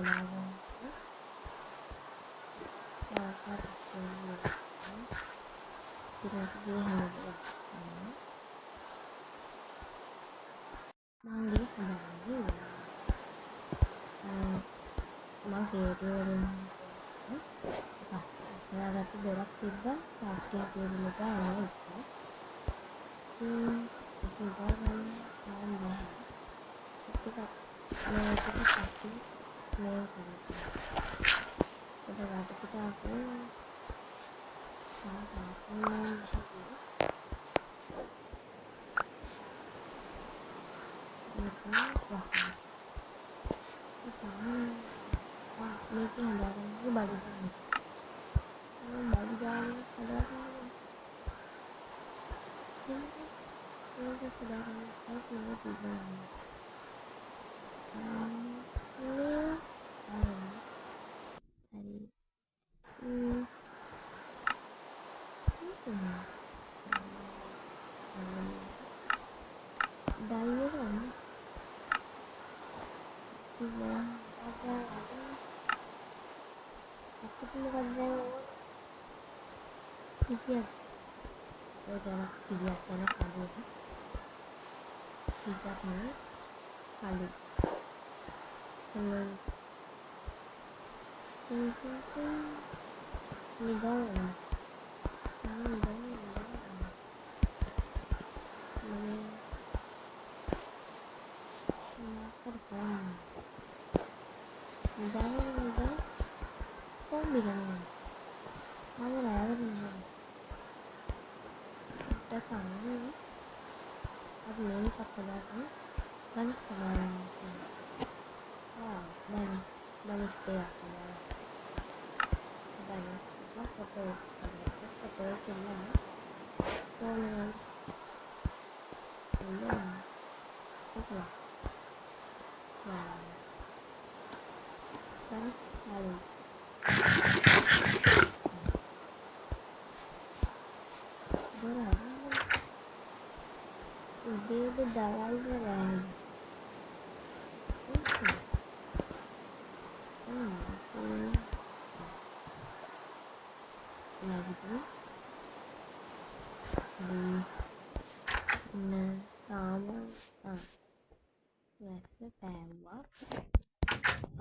හදාගන්න. ආකාරයෙන් ඉතින් හැමෝම මගේ හදාගන්න. මම හේතුවලින් හදාගත්ත දොරක් තිබ්බා. තාක්ෂණික කේබලෙක ආවා ඉතින් ඒක හදාගන්න බෑ. ටිකක් මේක පස්සේ මේ කරේ. ඒක වටපිට අපේ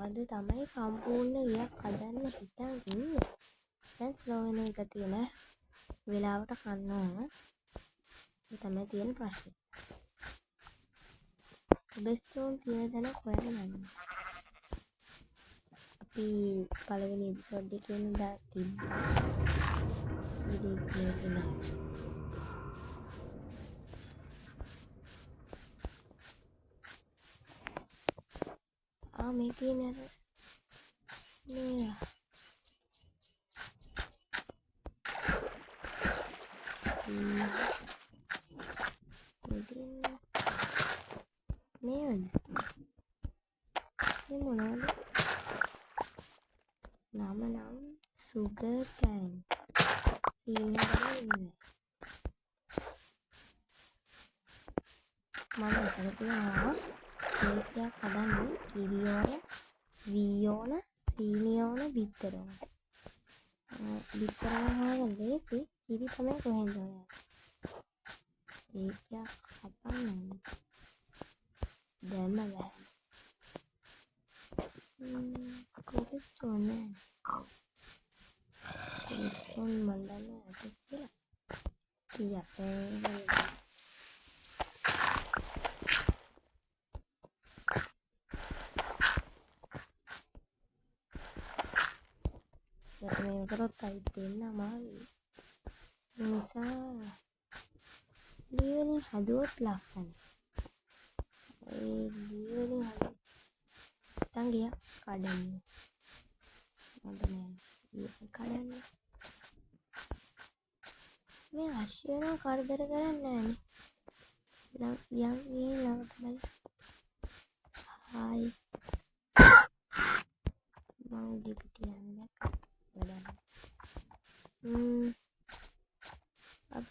අද තමයි සම්පූර්ණ ඉයක් හදන්න හිතන් ඉන්නේ. දැන් ස්ලෝ වෙන එක තියෙන වෙලාවට කන්න ඕන. ඒ තමයි තියෙන ප්‍රශ්නේ. බෙස්ටෝන් තියෙන තැන හොයන්න යන්න. අපි පළවෙනි එපිසෝඩ් එකේ ඉඳලා තිබ්බා. වීඩියෝ එකේ නෑ. මේකේ නේද? මේ මොනවද? නම sugar cane. මම හිතලා තියෙනවා කේක් හදන්න කිරියෝන, වීයෝන, සීනියෝන, බිත්තර ඕන. බිත්තර හොයන්න ලේසි. කිරි තමයි කොහෙන්ද හොයන්නේ. කේක් හදන්න දැම්ම බෑ. කොහෙද ඕනේ? කොහෙන් මන්දන්න ඇට කියලා. මේ කරොත් අයිත් දෙන්න අමාරුයි. ඒ නිසා ලියවලින් හදුවොත් ලස්සනයි. ඒ ලියවලින් හදුවොත් ගිය කඩන්න. මට නෑ කඩන්න. මේ අශ්වයන් කරදර කරන්නේ නෑනේ. යන් තමයි. හායි. මම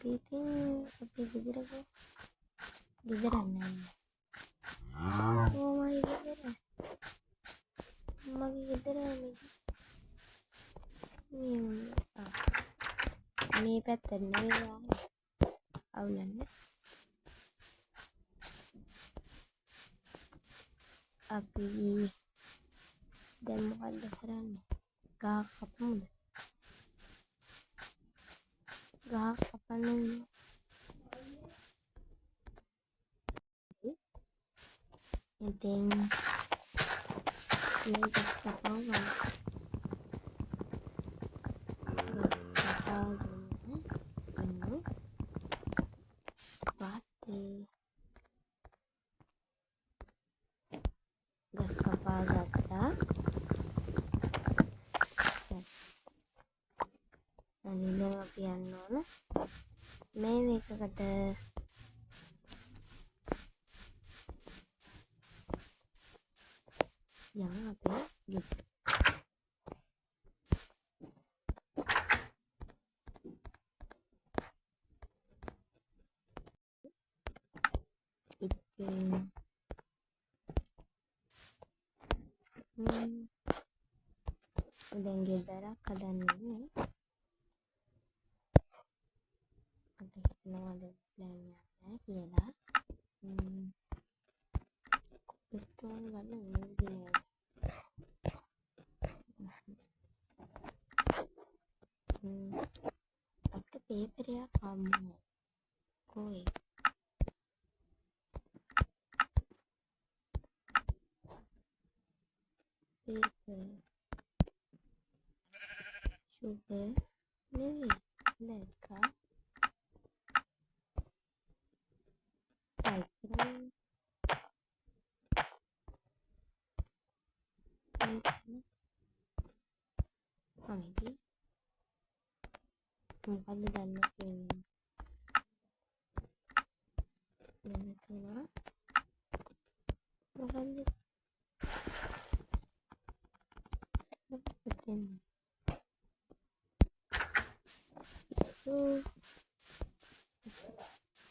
ගිහින් අපි ගෙදරක ගෙදර නැහැ. ඕමයි ගෙදර. මගේ ගෙදර මේ පැත්තට නෙවෙයි අවුලන්නේ. අපි දැන් මොකද්ද කරන්නේ? ගහ කපමුද? ගහ කපන්න ඉතින් මේක කපනවා. ගස් කපා ගත්තා. අනිත් අපි යන්න ඕන මේ මේකකට යන්න අපේ ගෙදර. ඉතින් දැන් ගෙදරක් හදන්නේ. මට හිතෙනවා දැන් ප්ලෑන් එකක් නැහැ කියලා. ස්ටෝන් ගන්න ඕනේ. අපිට පේපර් එකක් හම්බුනා. කොයි? paper, sugar, maybe like typewriter, maybe මොකද්ද ගන්න කියන්නේ මෙතන මොකද්ද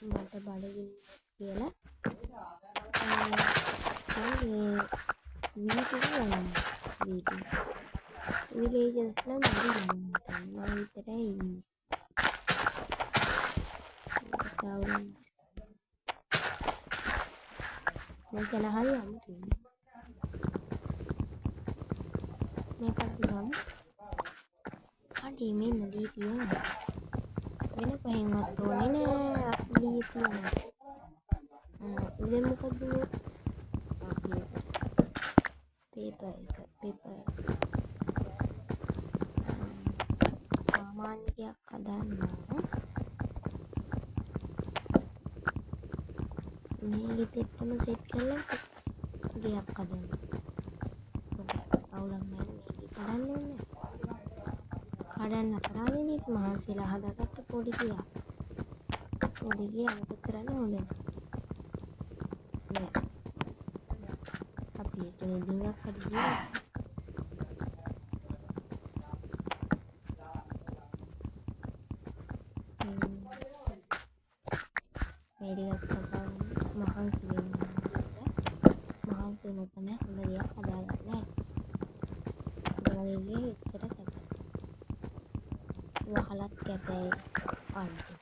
මට බඩගින්න කියලා විලේජස් නම් මම විතරයි ඉන්නේ. මම හරි අමුතුයි. මේකත් ගමු. අඩේ මෙන්න දී තියෙනවා. වෙන කොහෙන්වත් ඕනේ නෑ. දී තියෙනවා. ඉතින් මොකද paper සාමාන්‍යයක් හදන්න මේ ගෙදෙට්ටම සෙට් කරලා ගයක් හදන්න. අවුලක් නැහැ මේක කරන්නේ. කඩන්න අපරාධනේ මහන්සිලා හදාගත්ත පොඩි ගියා. පොඩි ගියා මොකද කරන්නේ හොඳ නෑ. අපි ඒක දිනක් හරි ගියා. මේක තමයි මහන්සි වෙන්නේ. මහන්සි නැත්නම් හොඳ ගියක් හදාගන්න නෑ. ඒගොල්ලෝ ඉතර කැපයි. වහලත් කැපයි අන්ති.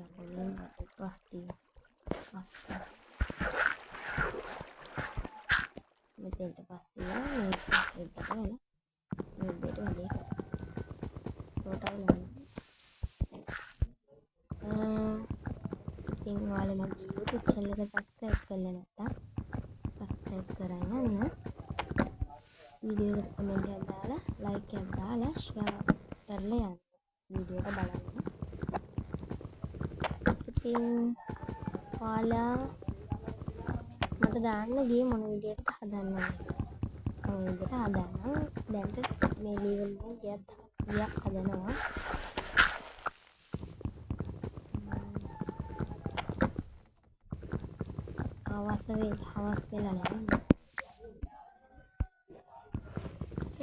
යකෝලෙන් පස්ති. මෙතෙන්ට පස්සේ මේක ගන්න. මේ දෙයට වැඩි. ටෝටල් ඉතින් ඔයාලා මගේ YouTube channel එක subscribe කරලා නැත්නම් subscribe කරගන්න. වීඩියෝ එකට comment එකක් දාලා like එකක් දාලා share කරලා යන්න. වීඩියෝ එක බලන්න. ඉතින් ඔයාලා මට දාන්න ගියේ මොන විදිහට හදන්නද? මම විදිහට හදන්නම්. දැන්ට මේ level එකෙන් ගියක් හදනවා. හවස් වෙලා නැහැ.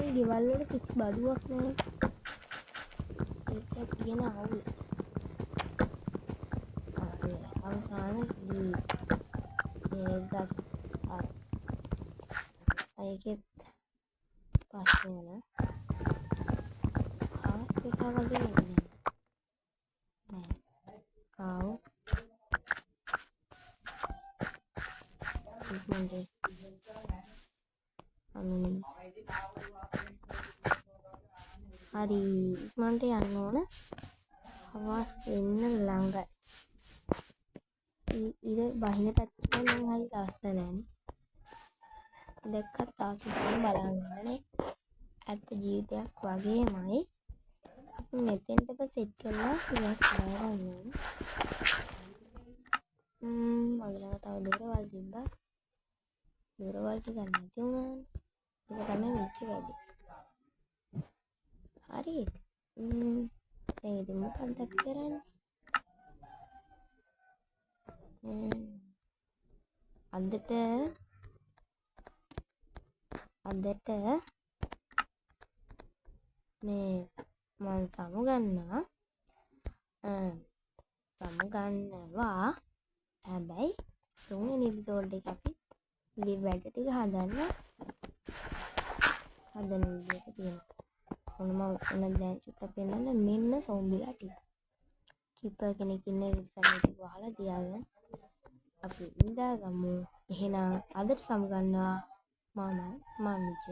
ඒ ගෙවල් වල කිසි බඩුවක් නැහැ. ඒක කියන අවුල. අවසානයේදී ඒකත් පස්සේ වෙන ආස්තික වගේ නෙමෙයි නෑ කාව ඉක්මනට හරි ඉක්මනට යන්න ඕන හවස් වෙන්න ළඟයි ඉර බහින පැත්තට නම් හරි ලස්සන නෑනේ දැක්කත් ආසිකෙන් බලන්නනේ ඇත්ත ජීවිතයක් වගේමයි අපි මෙතෙන්ට සෙට් කරලා ඉවත් කරගන්න ඕනේ මගේ ළඟ තව දොරවල් තිබ්බා දොරවල් ටික නැති වුණානේ ඒක තමයි වෙච්ච වැඩේ හරි දැන් ඉතින් මොකක්ද කරන්නේ අදට මේ මම සමුගන්නවා හැබැයි තුන්වෙනි එපිසෝඩ් එක අපි මේ වැඩ ටික හදන විදිහට තියෙනවා මොනම දැන් චුට්ටක් පෙන්නන්න මෙන්න සෝම්බිලා ටික කිප්පර් කෙනෙක් ඉන්න විදිහට වහලා තියාගෙන අපි ඉඳගමු එහෙනම් අදට සමුගන්නවා මම මනුජ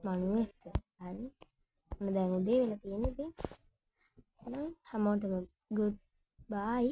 මනුවෙස්ස හරි මොන දැන් උදේ වෙලා තියෙන ඉතින් එහෙනම් හැමෝටම good bye